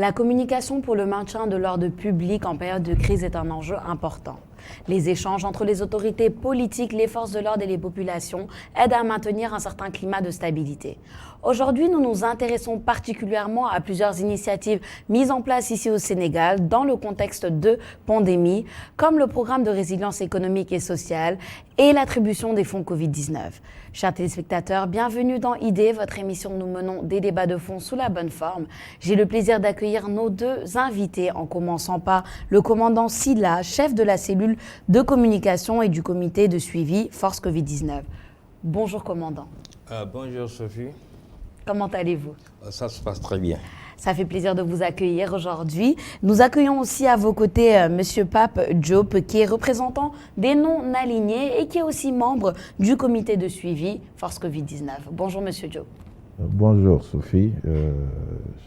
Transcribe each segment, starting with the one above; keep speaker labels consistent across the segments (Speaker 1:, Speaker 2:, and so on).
Speaker 1: La communication pour le maintien de l'ordre public en période de crise est un enjeu important. Les échanges entre les autorités politiques, les forces de l'ordre et les populations aident à maintenir un certain climat de stabilité. Aujourd'hui, nous nous intéressons particulièrement à plusieurs initiatives mises en place ici au Sénégal dans le contexte de pandémie, comme le programme de résilience économique et sociale et l'attribution des fonds Covid-19. Chers téléspectateurs, bienvenue dans ID, votre émission où nous menons des débats de fond sous la bonne forme. J'ai le plaisir d'accueillir nos deux invités, en commençant par le commandant Silla, chef de la cellule de communication et du comité de suivi Force Covid-19. Bonjour commandant.
Speaker 2: Bonjour Sophie.
Speaker 1: Comment allez-vous?
Speaker 2: Ça se passe très bien.
Speaker 1: Ça fait plaisir de vous accueillir aujourd'hui. Nous accueillons aussi à vos côtés Monsieur Pape Diop, qui est représentant des non-alignés et qui est aussi membre du comité de suivi Force Covid-19. Bonjour Monsieur Diop.
Speaker 3: Bonjour Sophie,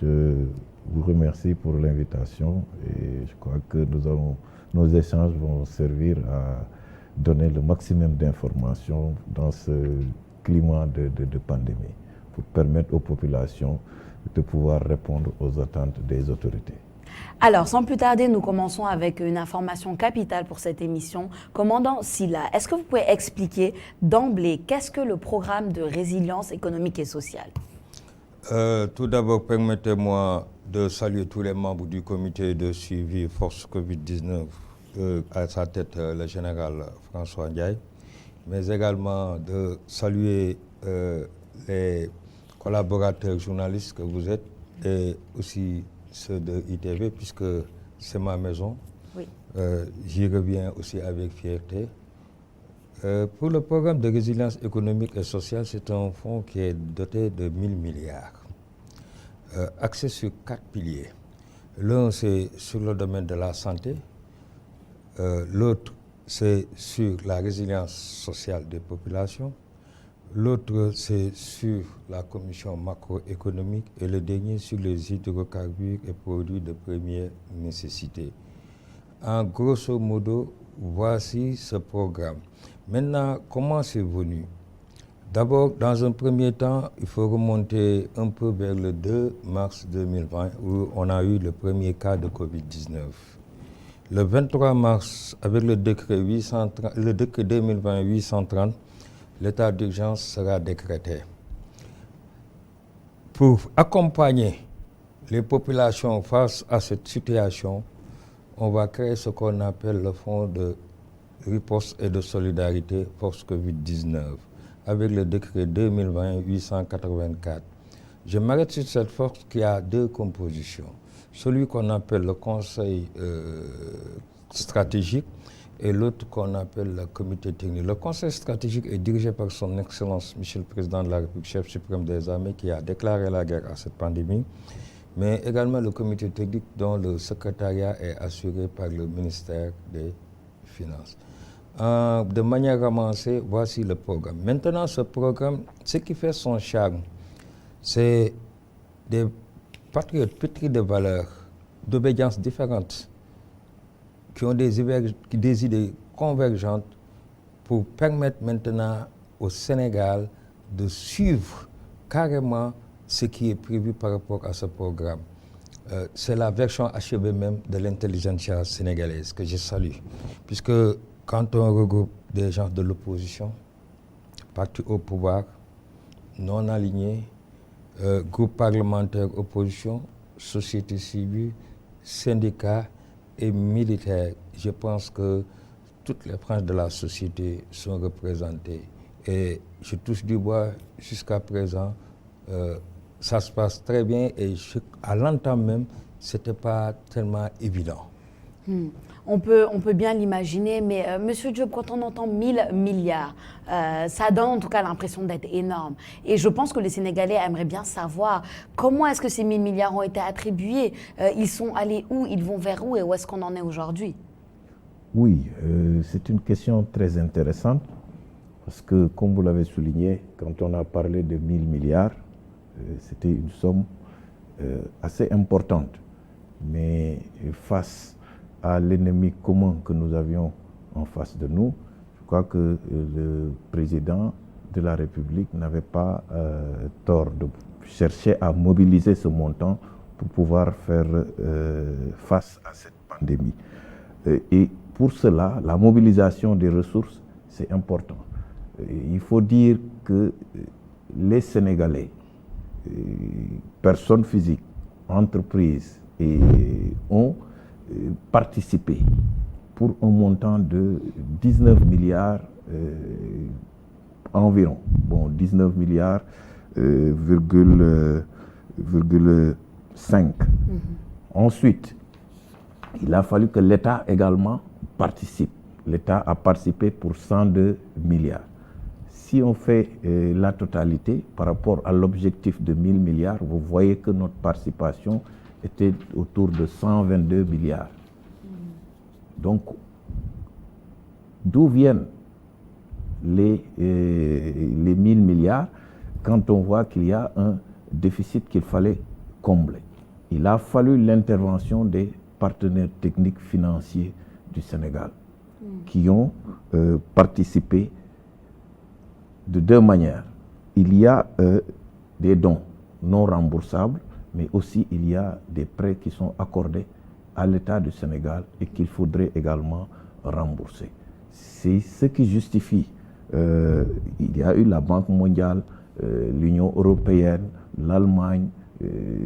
Speaker 3: je vous remercie pour l'invitation et je crois que nos échanges vont servir à donner le maximum d'informations dans ce climat de pandémie pour permettre aux populations de pouvoir répondre aux attentes des autorités.
Speaker 1: Alors, sans plus tarder, nous commençons avec une information capitale pour cette émission. Commandant Silla, est-ce que vous pouvez expliquer d'emblée qu'est-ce que le programme de résilience économique et sociale?
Speaker 2: Tout d'abord, permettez-moi de saluer tous les membres du comité de suivi Force Covid-19, à sa tête le général François Ndiaye, mais également de saluer les collaborateurs journalistes que vous êtes et aussi ceux de ITV, puisque c'est ma maison.
Speaker 1: Oui.
Speaker 2: J'y reviens aussi avec fierté. Pour le programme de résilience économique et sociale, c'est un fonds qui est doté de 1000 milliards, axé sur 4 piliers. L'un, c'est sur le domaine de la santé. L'autre, c'est sur la résilience sociale des populations. L'autre, c'est sur la commission macroéconomique et le dernier sur les hydrocarbures et produits de première nécessité. En grosso modo, voici ce programme. Maintenant, comment c'est venu? D'abord, dans un premier temps, il faut remonter un peu vers le 2 mars 2020 où on a eu le premier cas de Covid-19. Le 23 mars, avec le décret 2020-830, l'état d'urgence sera décrété. Pour accompagner les populations face à cette situation, on va créer ce qu'on appelle le fonds de riposte et de solidarité Force Covid-19 avec le décret 2020-884. Je m'arrête sur cette force qui a deux compositions. Celui qu'on appelle le conseil stratégique et l'autre qu'on appelle le comité technique. Le conseil stratégique est dirigé par son Excellence, Monsieur le Président de la République, chef suprême des armées, qui a déclaré la guerre à cette pandémie, mais également le comité technique dont le secrétariat est assuré par le ministère des Finances. De manière avancée, voici le programme. Maintenant, ce programme, ce qui fait son charme, c'est des patriotes pétris de valeurs, d'obédience différentes, qui ont des idées convergentes pour permettre maintenant au Sénégal de suivre carrément ce qui est prévu par rapport à ce programme. C'est la version achevée même de l'intelligentsia sénégalaise que je salue, puisque quand on regroupe des gens de l'opposition, partis au pouvoir, non alignés, groupes parlementaires opposition, société civile, syndicats et militaires, je pense que toutes les branches de la société sont représentées. Et je touche du bois jusqu'à présent, ça se passe très bien et à l'entame même, ce n'était pas tellement évident.
Speaker 1: On peut bien l'imaginer, mais Monsieur Diop, quand on entend 1000 milliards, ça donne en tout cas l'impression d'être énorme. Et je pense que les Sénégalais aimeraient bien savoir comment est-ce que ces 1000 milliards ont été attribués, ils sont allés où, ils vont vers où et où est-ce qu'on en est aujourd'hui?
Speaker 3: Oui, c'est une question très intéressante parce que, comme vous l'avez souligné, quand on a parlé de 1000 milliards, c'était une somme assez importante. Mais face à l'ennemi commun que nous avions en face de nous, je crois que le président de la République n'avait pas tort de chercher à mobiliser ce montant pour pouvoir faire face à cette pandémie. Et pour cela, la mobilisation des ressources, c'est important. Il faut dire que les Sénégalais, personnes physiques, entreprises, ont participé pour un montant de 19 milliards environ. Bon, 19 milliards, virgule 5. Ensuite, il a fallu que l'État également participe. L'État a participé pour 102 milliards. Si on fait la totalité par rapport à l'objectif de 1000 milliards, vous voyez que notre participation était autour de 122 milliards. Donc, d'où viennent les 1000 milliards quand on voit qu'il y a un déficit qu'il fallait combler? Il a fallu l'intervention des partenaires techniques financiers du Sénégal qui ont participé de deux manières. Il y a des dons non remboursables, mais aussi il y a des prêts qui sont accordés à l'État du Sénégal et qu'il faudrait également rembourser. C'est ce qui justifie. Il y a eu la Banque mondiale, l'Union européenne, l'Allemagne,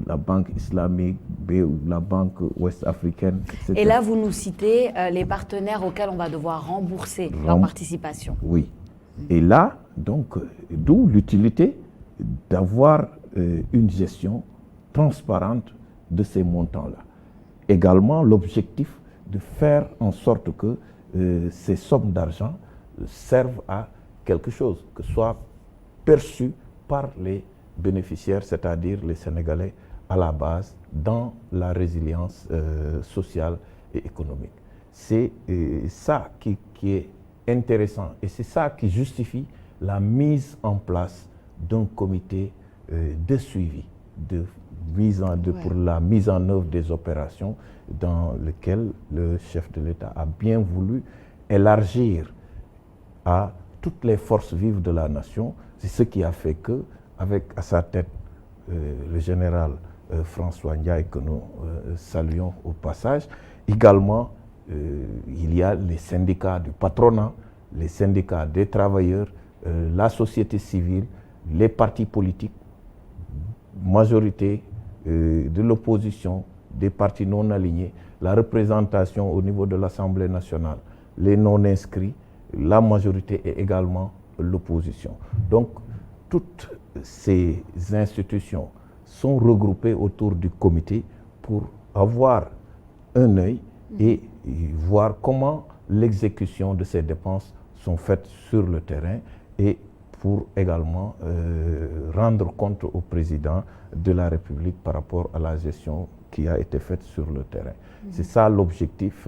Speaker 3: la Banque islamique, la Banque ouest-africaine, etc.
Speaker 1: Et là, vous nous citez les partenaires auxquels on va devoir rembourser leur participation.
Speaker 3: Oui. Et là, donc, d'où l'utilité d'avoir une gestion transparente de ces montants-là. Également, l'objectif de faire en sorte que ces sommes d'argent servent à quelque chose, que soient perçues par les bénéficiaires, c'est-à-dire les Sénégalais à la base, dans la résilience sociale et économique. C'est ça qui est intéressant et c'est ça qui justifie la mise en place d'un comité de suivi, pour la mise en œuvre des opérations dans lequel le chef de l'État a bien voulu élargir à toutes les forces vives de la nation. C'est ce qui a fait que, avec à sa tête le général François Ndiaye, que nous saluons au passage, également il y a les syndicats du patronat, les syndicats des travailleurs, la société civile, les partis politiques, majorité de l'opposition, des partis non alignés, la représentation au niveau de l'Assemblée nationale, les non-inscrits, la majorité et également l'opposition. Donc, toutes ces institutions sont regroupées autour du comité pour avoir un œil et voir comment l'exécution de ces dépenses sont faites sur le terrain et pour également rendre compte au président de la République par rapport à la gestion qui a été faite sur le terrain. C'est ça l'objectif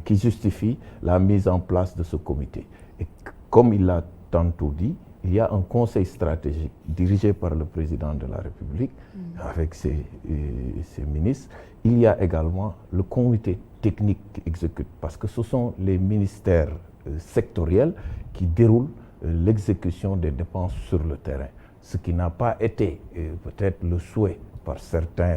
Speaker 3: qui justifie la mise en place de ce comité. Et comme il l'a tantôt dit, il y a un conseil stratégique dirigé par le président de la République avec ses ministres. Il y a également le comité technique qui exécute, parce que ce sont les ministères sectoriels qui déroulent l'exécution des dépenses sur le terrain. Ce qui n'a pas été peut-être le souhait par certains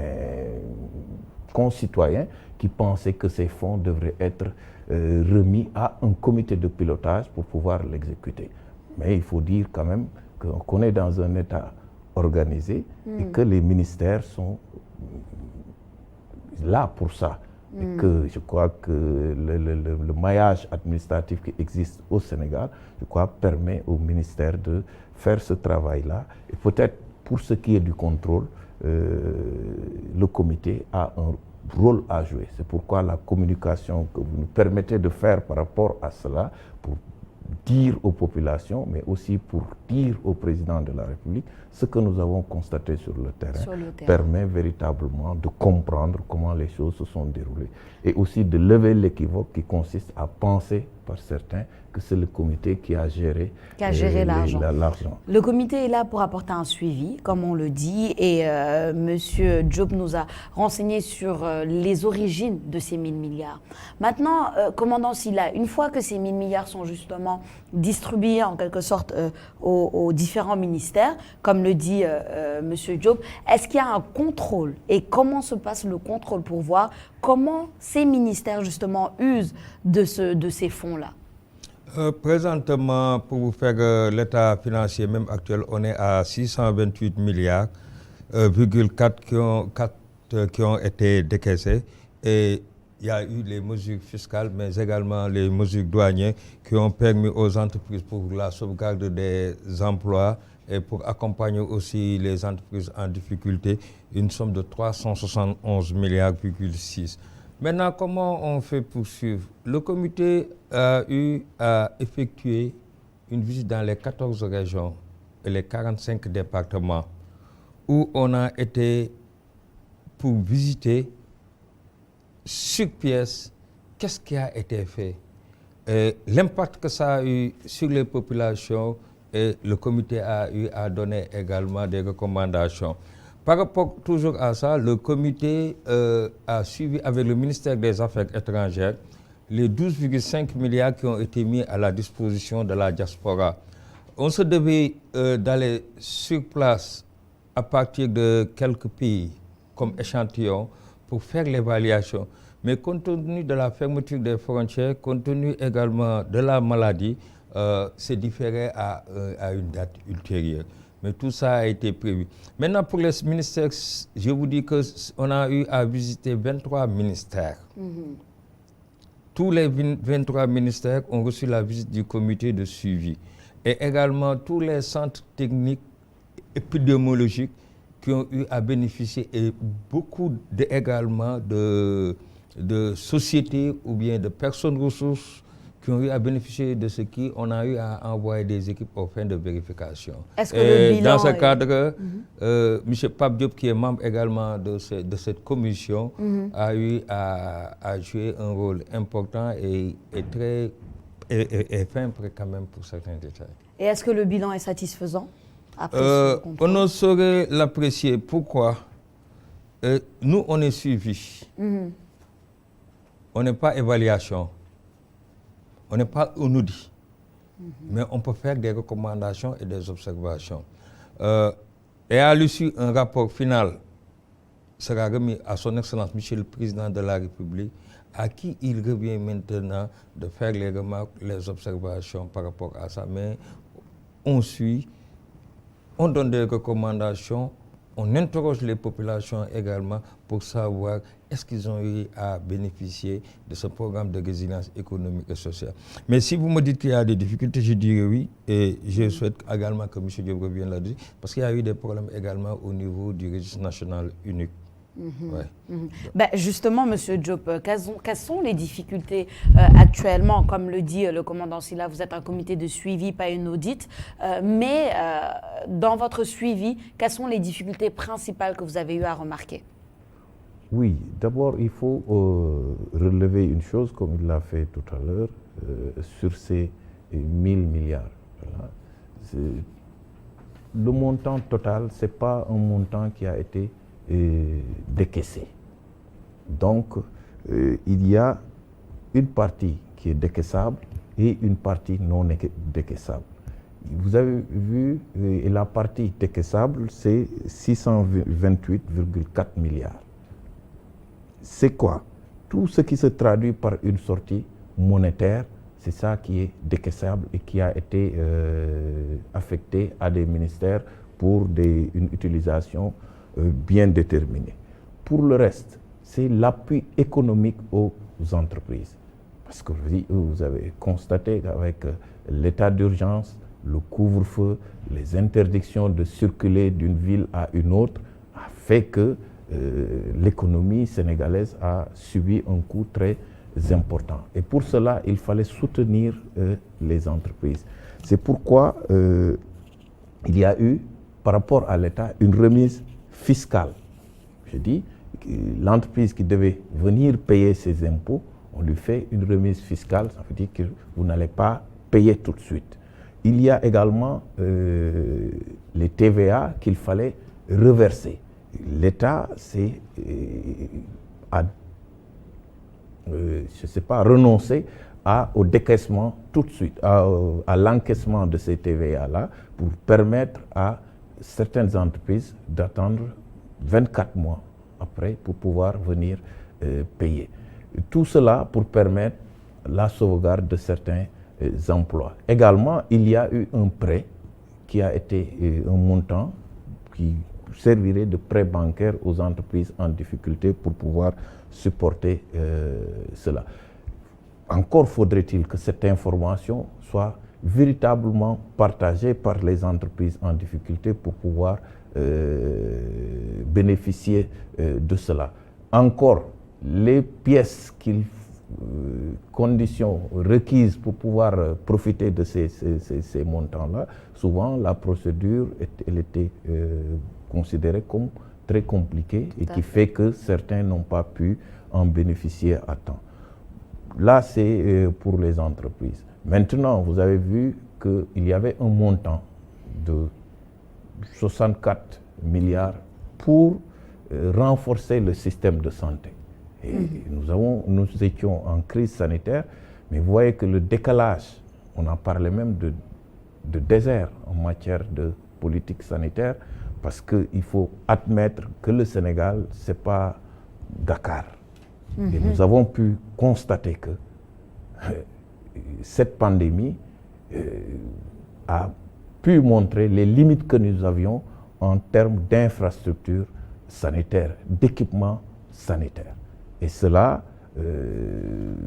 Speaker 3: concitoyens qui pensaient que ces fonds devraient être remis à un comité de pilotage pour pouvoir l'exécuter. Mais il faut dire quand même qu'on est dans un État organisé et que les ministères sont là pour ça. Et que je crois que le maillage administratif qui existe au Sénégal, je crois, permet au ministère de faire ce travail-là. Et peut-être pour ce qui est du contrôle, le comité a un rôle à jouer. C'est pourquoi la communication que vous nous permettez de faire par rapport à cela, pour dire aux populations, mais aussi pour dire au président de la République ce que nous avons constaté sur le terrain, permet véritablement de comprendre comment les choses se sont déroulées et aussi de lever l'équivoque qui consiste à penser, par certains que c'est le comité qui a géré
Speaker 1: l'argent. Le comité est là pour apporter un suivi, comme on le dit, et Monsieur Diop nous a renseigné sur les origines de ces 1000 milliards. Maintenant, commandant Sylla, une fois que ces 1000 milliards sont justement distribués en quelque sorte aux différents ministères, comme le dit Monsieur Diop, est-ce qu'il y a un contrôle et comment se passe le contrôle pour voir comment ces ministères justement usent de ces fonds-là?
Speaker 2: Présentement, pour vous faire l'état financier même actuel, on est à 628 milliards, 4 qui ont été décaissés. Et il y a eu les mesures fiscales, mais également les mesures douanières qui ont permis aux entreprises pour la sauvegarde des emplois et pour accompagner aussi les entreprises en difficulté, une somme de 371 milliards,6. Maintenant, comment on fait pour suivre? Le comité a eu à effectuer une visite dans les 14 régions et les 45 départements où on a été pour visiter sur pièce qu'est-ce qui a été fait, l'impact que ça a eu sur les populations, et le comité a eu à donner également des recommandations. Par rapport toujours à ça, le comité a suivi avec le ministère des Affaires étrangères les 12,5 milliards qui ont été mis à la disposition de la diaspora. On se devait d'aller sur place à partir de quelques pays comme échantillon pour faire l'évaluation. Mais compte tenu de la fermeture des frontières, compte tenu également de la maladie, c'est différé à une date ultérieure. Mais tout ça a été prévu. Maintenant, pour les ministères, je vous dis qu'on a eu à visiter 23 ministères. Tous les 23 ministères ont reçu la visite du comité de suivi. Et également tous les centres techniques épidémiologiques qui ont eu à bénéficier, et beaucoup également de sociétés ou bien de personnes ressources qui ont eu à bénéficier de ce qui on a eu à envoyer des équipes aux fins de vérification.
Speaker 1: Est-ce que le bilan
Speaker 2: dans ce cadre, M. Pape Diop, qui est membre également de cette commission, a eu à jouer un rôle important et fin quand même pour certains détails.
Speaker 1: Et est-ce que le bilan est satisfaisant après ce contrôle?
Speaker 2: On ne saurait l'apprécier. Pourquoi? Nous, on est suivis. On n'est pas évaluation. On n'est pas un audit, mais on peut faire des recommandations et des observations. Et à l'issue, un rapport final sera remis à son Excellence, Monsieur le Président de la République, à qui il revient maintenant de faire les remarques, les observations par rapport à ça. Mais on suit, on donne des recommandations, on interroge les populations également pour savoir est-ce qu'ils ont eu à bénéficier de ce programme de résilience économique et sociale. Mais si vous me dites qu'il y a des difficultés, je dirais oui. Et je souhaite également que M. Diop revienne là-dessus, parce qu'il y a eu des problèmes également au niveau du registre national unique.
Speaker 1: Ben justement, M. Diop, quelles sont les difficultés actuellement? Comme le dit le commandant Sylla, vous êtes un comité de suivi, pas une audit. Mais dans votre suivi, quelles sont les difficultés principales que vous avez eu à remarquer?
Speaker 3: Oui, d'abord, il faut relever une chose, comme il l'a fait tout à l'heure, sur ces 1000 milliards. Voilà. Le montant total, ce n'est pas un montant qui a été décaissé. Donc, il y a une partie qui est décaissable et une partie non décaissable. Vous avez vu, la partie décaissable, c'est 628,4 milliards. C'est quoi? Tout ce qui se traduit par une sortie monétaire, c'est ça qui est décaissable et qui a été affecté à des ministères pour une utilisation bien déterminée. Pour le reste, c'est l'appui économique aux entreprises. Parce que vous avez constaté qu'avec l'état d'urgence, le couvre-feu, les interdictions de circuler d'une ville à une autre, a fait que l'économie sénégalaise a subi un coup très important. Et pour cela, il fallait soutenir les entreprises. C'est pourquoi il y a eu, par rapport à l'État, une remise fiscale. Je dis, l'entreprise qui devait venir payer ses impôts, on lui fait une remise fiscale, ça veut dire que vous n'allez pas payer tout de suite. Il y a également les TVA qu'il fallait reverser. L'État a renoncé au décaissement tout de suite, à l'encaissement de ces TVA-là pour permettre à certaines entreprises d'attendre 24 mois après pour pouvoir venir payer. Tout cela pour permettre la sauvegarde de certains emplois. Également, il y a eu un prêt qui a été un montant qui servirait de prêt bancaire aux entreprises en difficulté pour pouvoir supporter cela. Encore faudrait-il que cette information soit véritablement partagée par les entreprises en difficulté pour pouvoir bénéficier de cela. Encore, les pièces conditions requises pour pouvoir profiter de ces montants-là, souvent la procédure elle était considérée comme très compliquée et qui fait que certains n'ont pas pu en bénéficier à temps. Là, c'est pour les entreprises. Maintenant, vous avez vu qu'il y avait un montant de 64 milliards pour renforcer le système de santé. Et nous étions en crise sanitaire, mais vous voyez que le décalage, on en parlait même de désert en matière de politique sanitaire, parce qu'il faut admettre que le Sénégal, ce n'est pas Dakar. Et nous avons pu constater que cette pandémie a pu montrer les limites que nous avions en termes d'infrastructures sanitaires, d'équipements sanitaires. Et cela,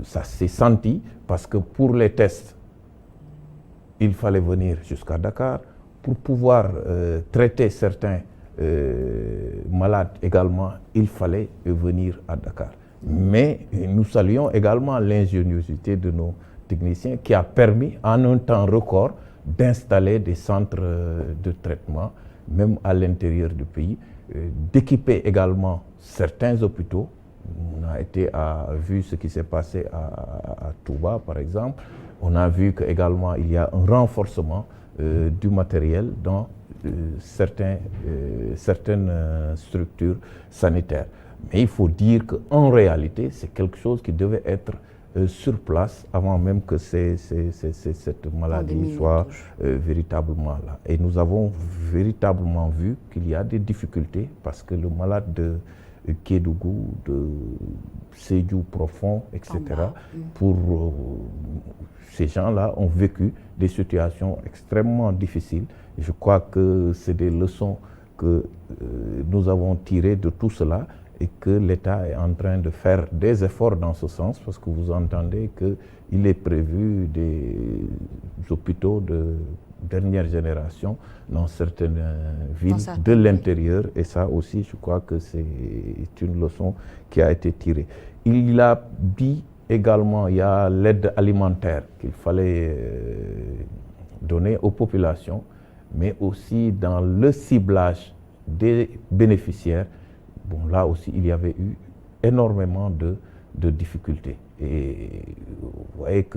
Speaker 3: ça s'est senti parce que pour les tests, il fallait venir jusqu'à Dakar. Pour pouvoir traiter certains malades également, il fallait venir à Dakar. Mais nous saluons également l'ingéniosité de nos techniciens qui a permis en un temps record d'installer des centres de traitement, même à l'intérieur du pays, d'équiper également certains hôpitaux. On a vu ce qui s'est passé à Touba, par exemple. On a vu qu'également il y a un renforcement du matériel dans certaines structures sanitaires. Mais il faut dire qu'en réalité, c'est quelque chose qui devait être sur place avant même que cette maladie soit véritablement là. Et nous avons véritablement vu qu'il y a des difficultés parce que le malade de Kédougou, de Sédhiou profond, etc., pour ces gens-là ont vécu des situations extrêmement difficiles. Et je crois que c'est des leçons que nous avons tirées de tout cela et que l'État est en train de faire des efforts dans ce sens parce que vous entendez qu'il est prévu des hôpitaux de dernière génération dans certaines villes de l'intérieur et ça aussi je crois que c'est une leçon qui a été tirée. Il a dit également il y a l'aide alimentaire qu'il fallait donner aux populations mais aussi dans le ciblage des bénéficiaires. Bon, là aussi, il y avait eu énormément de difficultés. Et vous voyez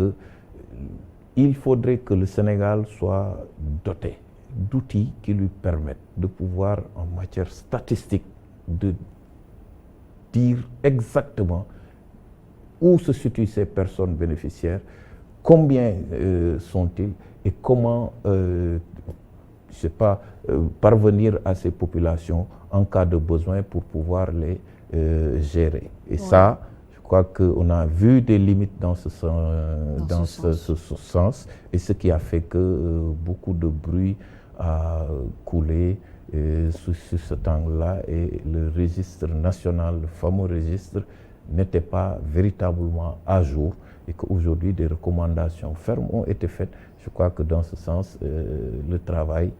Speaker 3: qu'il faudrait que le Sénégal soit doté d'outils qui lui permettent de pouvoir, en matière statistique, de dire exactement où se situent ces personnes bénéficiaires, combien sont-ils et comment parvenir à ces populations en cas de besoin pour pouvoir les gérer. Et ça, je crois qu'on a vu des limites dans ce sens et ce qui a fait que beaucoup de bruit a coulé sur ce temps-là et le registre national, le fameux registre, n'était pas véritablement à jour et qu'aujourd'hui des recommandations fermes ont été faites. Je crois que dans ce sens, le travail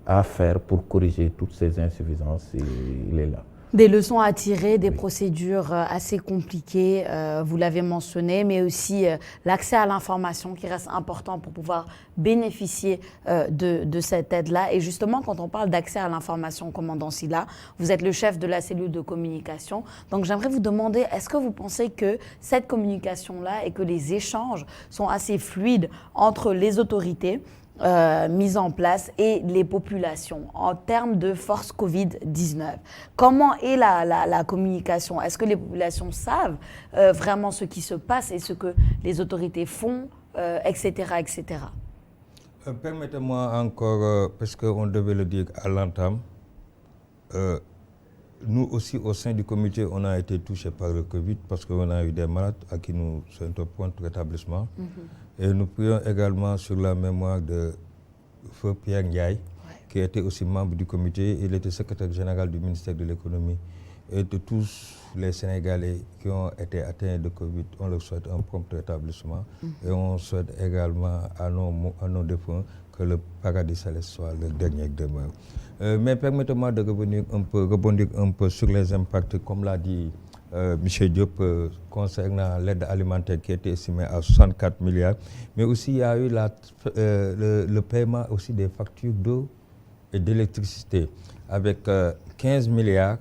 Speaker 3: à faire pour corriger toutes ces insuffisances, il est là.
Speaker 1: Des leçons à tirer, des procédures assez compliquées, vous l'avez mentionné, mais aussi l'accès à l'information qui reste important pour pouvoir bénéficier de cette aide-là. Et justement, quand on parle d'accès à l'information, commandant Sylla, vous êtes le chef de la cellule de communication. Donc j'aimerais vous demander, est-ce que vous pensez que cette communication-là et que les échanges sont assez fluides entre les autorités mise en place et les populations en termes de force Covid-19. Comment est la communication? Est-ce que les populations savent vraiment ce qui se passe et ce que les autorités font, etc., etc.
Speaker 2: Permettez-moi encore, parce qu'on devait le dire à l'entame, nous aussi au sein du comité, on a été touchés par le Covid parce qu'on a eu des malades à qui nous sommes au point de rétablissement. Et nous prions également sur la mémoire de Feu Pierre Ndiaye, qui était aussi membre du comité. Il était secrétaire général du ministère de l'économie. Et de tous les Sénégalais qui ont été atteints de Covid, on leur souhaite un prompt rétablissement. Et on souhaite également à nos défunts que le paradis céleste soit le dernier demeure. Mais permettez-moi de rebondir un peu sur les impacts, comme l'a dit M. Diop, concernant l'aide alimentaire qui était estimée à 64 milliards. Mais aussi, il y a eu le paiement aussi des factures d'eau et d'électricité, avec 15 milliards,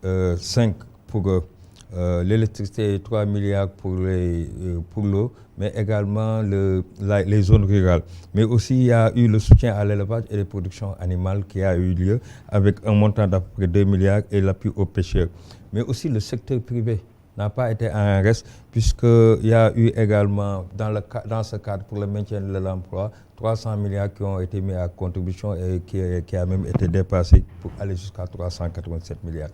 Speaker 2: 5 pour l'électricité et 3 milliards pour l'eau, mais également les zones rurales. Mais aussi, il y a eu le soutien à l'élevage et les productions animales qui a eu lieu avec un montant d'à peu près 2 milliards et l'appui aux pêcheurs. Mais aussi le secteur privé n'a pas été en reste, puisqu'il y a eu également, dans ce cadre, pour le maintien de l'emploi, 300 milliards qui ont été mis à contribution et qui a même été dépassé pour aller jusqu'à 387 milliards.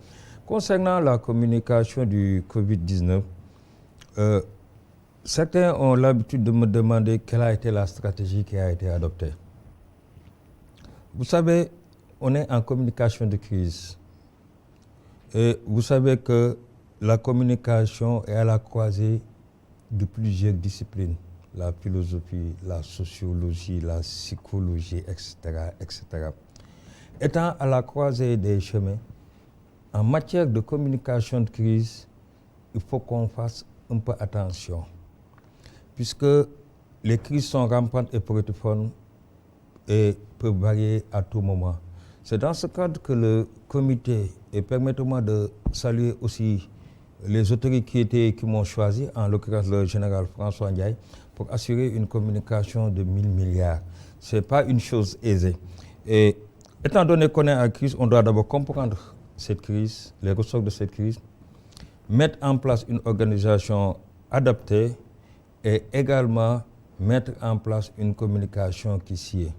Speaker 2: Concernant la communication du Covid-19, certains ont l'habitude de me demander quelle a été la stratégie qui a été adoptée. Vous savez, on est en communication de crise. Et vous savez que la communication est à la croisée de plusieurs disciplines. La philosophie, la sociologie, la psychologie, etc., etc. Étant à la croisée des chemins, en matière de communication de crise, il faut qu'on fasse un peu attention. Puisque les crises sont rampantes et protéiformes et peuvent varier à tout moment. C'est dans ce cadre que le comité, et permettez-moi de saluer aussi les autorités qui m'ont choisi, en l'occurrence le général François Ndiaye, pour assurer une communication de 1000 milliards. Ce n'est pas une chose aisée. Et étant donné qu'on est en crise, on doit d'abord comprendre cette crise, les ressorts de cette crise, mettre en place une organisation adaptée et également mettre en place une communication qui s'y est.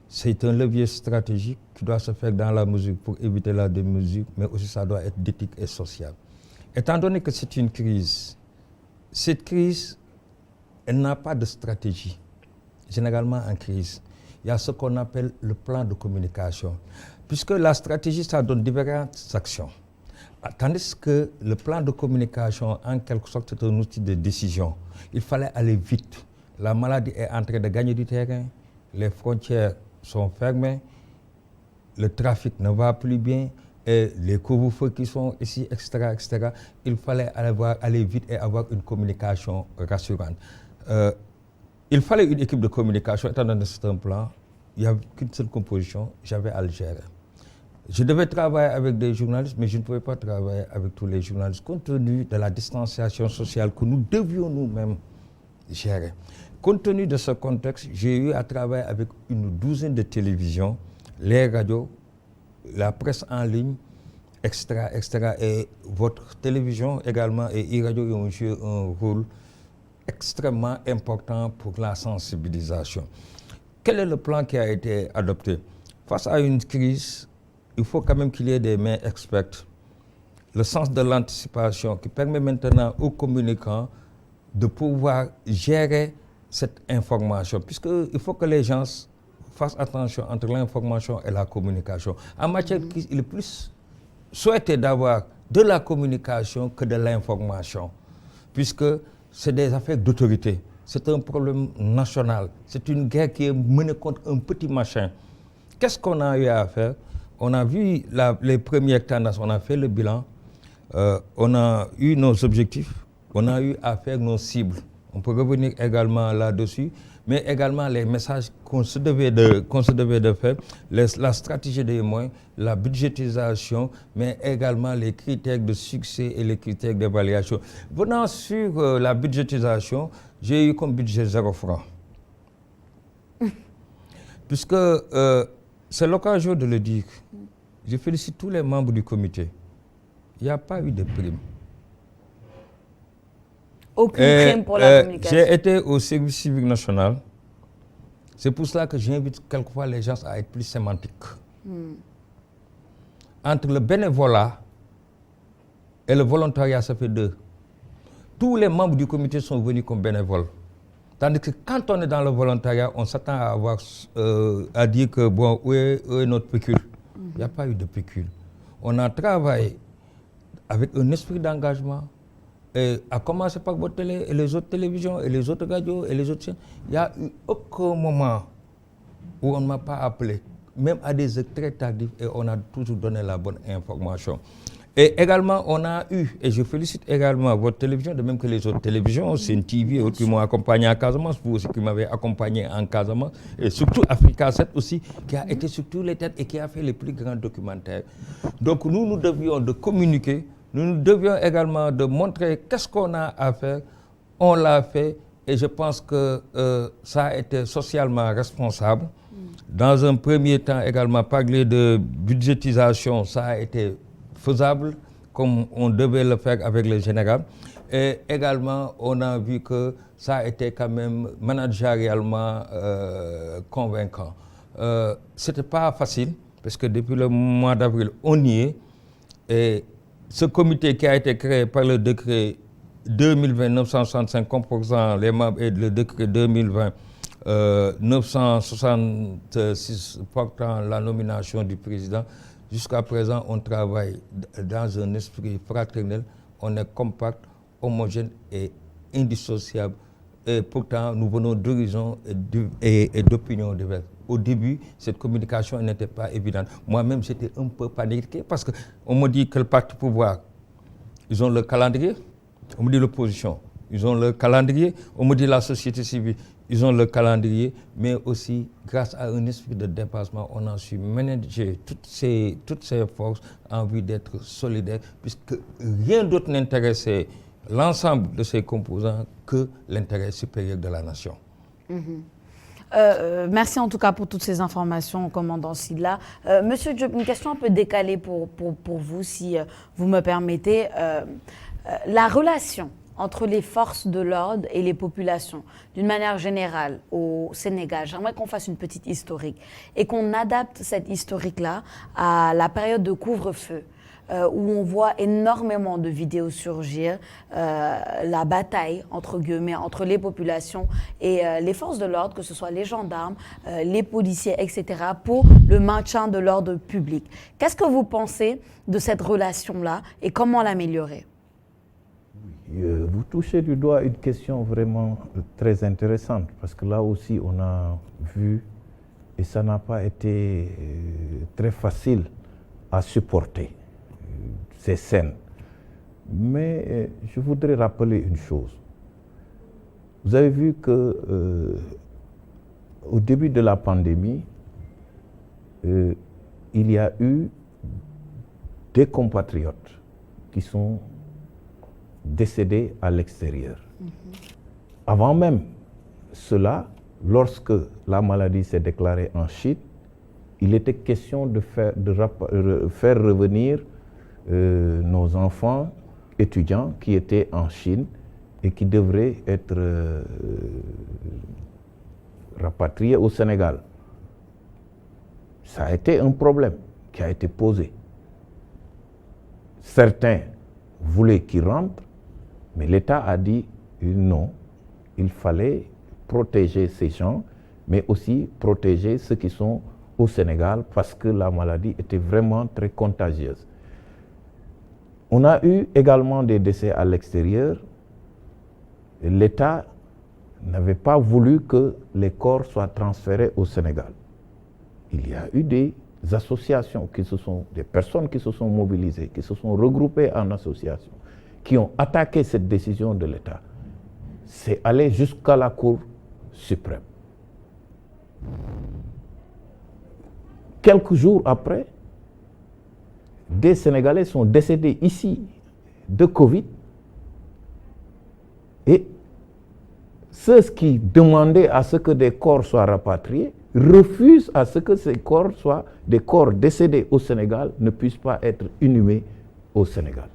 Speaker 2: C'est un levier stratégique qui doit se faire dans la mesure pour éviter la démesure, mais aussi ça doit être d'éthique et sociale. Étant donné que c'est une crise, cette crise, elle n'a pas de stratégie. Généralement en crise, il y a ce qu'on appelle le plan de communication. Puisque la stratégie, ça donne différentes actions. Tandis que le plan de communication, en quelque sorte, c'est un outil de décision. Il fallait aller vite. La maladie est en train de gagner du terrain, les frontières sont fermées, le trafic ne va plus bien, et les couvre-feux qui sont ici, etc., etc. Il fallait aller vite et avoir une communication rassurante. Il fallait une équipe de communication, étant donné que c'est un plan, il n'y a qu'une seule composition, j'avais à le gérer. Je devais travailler avec des journalistes, mais je ne pouvais pas travailler avec tous les journalistes, compte tenu de la distanciation sociale que nous devions nous-mêmes gérer. Compte tenu de ce contexte, j'ai eu à travailler avec une douzaine de télévisions, les radios, la presse en ligne, etc., etc. Et votre télévision également et e-radio ont joué un rôle extrêmement important pour la sensibilisation. Quel est le plan qui a été adopté? Face à une crise, il faut quand même qu'il y ait des mains expertes. Le sens de l'anticipation qui permet maintenant aux communicants de pouvoir gérer cette information, puisqu'il faut que les gens fassent attention entre l'information et la communication. En matière de crise, il est plus souhaité d'avoir de la communication que de l'information, puisque c'est des affaires d'autorité. C'est un problème national. C'est une guerre qui est menée contre un petit machin. Qu'est-ce qu'on a eu à faire? on a vu les premières tendances, on a fait le bilan, on a eu nos objectifs, on a eu à faire nos cibles. On peut revenir également là-dessus, mais également les messages qu'on se devait de faire, la stratégie des moyens, la budgétisation, mais également les critères de succès et les critères d'évaluation. Venant sur la budgétisation, j'ai eu comme budget 0 francs. Puisque c'est l'occasion de le dire, je félicite tous les membres du comité. Il n'y a pas eu de prime.
Speaker 1: Aucune prime pour la communication.
Speaker 2: J'ai été au service civique national. C'est pour cela que j'invite quelquefois les gens à être plus sémantiques. Entre le bénévolat et le volontariat, ça fait 2. Tous les membres du comité sont venus comme bénévoles. Tandis que quand on est dans le volontariat, on s'attend à dire que bon, où est notre pécule? Il n'y a pas eu de pécule. On a travaillé avec un esprit d'engagement, et à commencer par votre télé et les autres télévisions et les autres radios et les autres chaînes. Il n'y a eu aucun moment où on ne m'a pas appelé, même à des heures très tardives, et on a toujours donné la bonne information. Et également, on a eu, et je félicite également votre télévision, de même que les autres télévisions, c'est une TV, autres qui m'ont accompagné en Casamance, vous aussi qui m'avez accompagné en Casamance, et surtout Africa 7 aussi, qui a été sur tous les têtes et qui a fait les plus grands documentaires. Donc nous devions de communiquer, nous devions également de montrer qu'est-ce qu'on a à faire, on l'a fait, et je pense que ça a été socialement responsable. Dans un premier temps également, parler de budgétisation, ça a été faisable, comme on devait le faire avec les généraux. Et également, on a vu que ça a été quand même managérialement convaincant. Ce n'était pas facile, parce que depuis le mois d'avril, on y est. Et ce comité qui a été créé par le décret 2020-965 composant les membres et le décret 2020-966 portant la nomination du président, jusqu'à présent, on travaille dans un esprit fraternel, on est compact, homogène et indissociable. Et pourtant, nous venons d'horizons et d'opinions diverses. Au début, cette communication n'était pas évidente. Moi-même, j'étais un peu paniqué parce qu'on me dit que le parti pouvoir, ils ont le calendrier. On me dit l'opposition, ils ont le calendrier. On me dit la société civile, ils ont le calendrier. Mais aussi, grâce à un esprit de dépassement, on a su manager toutes ces forces en vue d'être solidaires, puisque rien d'autre n'intéressait l'ensemble de ces composants que l'intérêt supérieur de la nation.
Speaker 1: Merci en tout cas pour toutes ces informations, commandant Sylla. Monsieur Diop, une question un peu décalée pour vous, si vous me permettez. La relation entre les forces de l'ordre et les populations, d'une manière générale, au Sénégal, j'aimerais qu'on fasse une petite historique et qu'on adapte cette historique-là à la période de couvre-feu. Où on voit énormément de vidéos surgir, la bataille, entre guillemets, entre les populations et les forces de l'ordre, que ce soit les gendarmes, les policiers, etc., pour le maintien de l'ordre public. Qu'est-ce que vous pensez de cette relation-là et comment l'améliorer?
Speaker 3: Vous touchez du doigt une question vraiment très intéressante, parce que là aussi, on a vu, et ça n'a pas été très facile à supporter, ces scènes. Mais je voudrais rappeler une chose. Vous avez vu que au début de la pandémie, il y a eu des compatriotes qui sont décédés à l'extérieur. Avant même cela, lorsque la maladie s'est déclarée en Chine, il était question de faire revenir nos enfants étudiants qui étaient en Chine et qui devraient être rapatriés au Sénégal. Ça a été un problème qui a été posé. Certains voulaient qu'ils rentrent, mais l'État a dit non, il fallait protéger ces gens, mais aussi protéger ceux qui sont au Sénégal parce que la maladie était vraiment très contagieuse. On a eu également des décès à l'extérieur. L'État n'avait pas voulu que les corps soient transférés au Sénégal. Il y a eu des associations, des personnes qui se sont mobilisées, qui se sont regroupées en associations, qui ont attaqué cette décision de l'État, c'est aller jusqu'à la Cour suprême. Quelques jours après, des Sénégalais sont décédés ici de Covid et ceux qui demandaient à ce que des corps soient rapatriés refusent à ce que ces corps soient des corps décédés au Sénégal ne puissent pas être inhumés au Sénégal.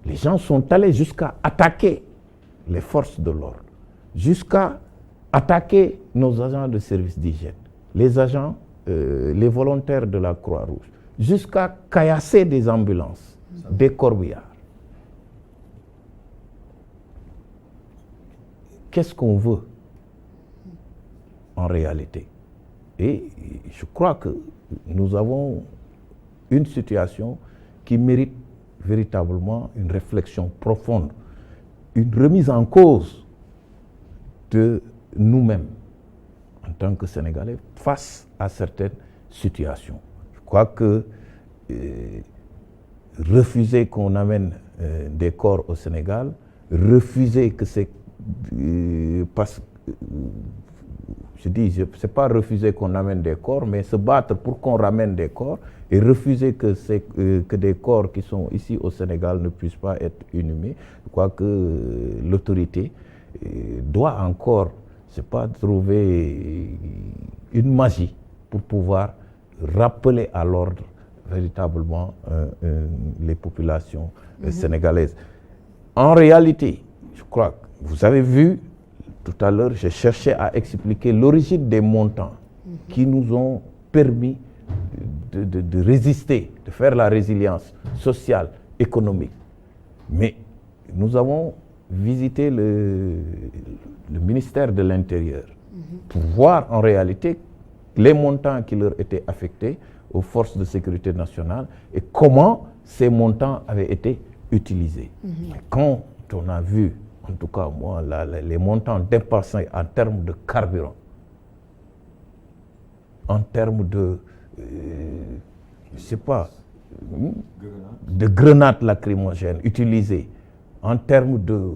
Speaker 3: Les gens sont allés jusqu'à attaquer les forces de l'ordre, jusqu'à attaquer nos agents de service d'hygiène, les volontaires de la Croix-Rouge, jusqu'à caillasser des ambulances, des corbillards. Qu'est-ce qu'on veut en réalité? Et je crois que nous avons une situation qui mérite véritablement une réflexion profonde, une remise en cause de nous-mêmes en tant que Sénégalais face à certaines situations. Je crois que refuser qu'on amène des corps au Sénégal, refuser que c'est c'est pas refuser qu'on amène des corps, mais se battre pour qu'on ramène des corps et refuser que des corps qui sont ici au Sénégal ne puissent pas être inhumés. Je crois que l'autorité doit encore, c'est pas trouver une magie pour pouvoir rappeler à l'ordre véritablement les populations sénégalaises. En réalité, je crois que vous avez vu, tout à l'heure, j'ai cherché à expliquer l'origine des montants qui nous ont permis de résister, de faire la résilience sociale, économique. Mais nous avons visité le ministère de l'Intérieur pour voir en réalité les montants qui leur étaient affectés aux forces de sécurité nationale et comment ces montants avaient été utilisés. Quand on a vu, en tout cas moi, les montants dépensés en termes de carburant, en termes de, je ne sais pas, de grenades lacrymogènes utilisées, en termes de,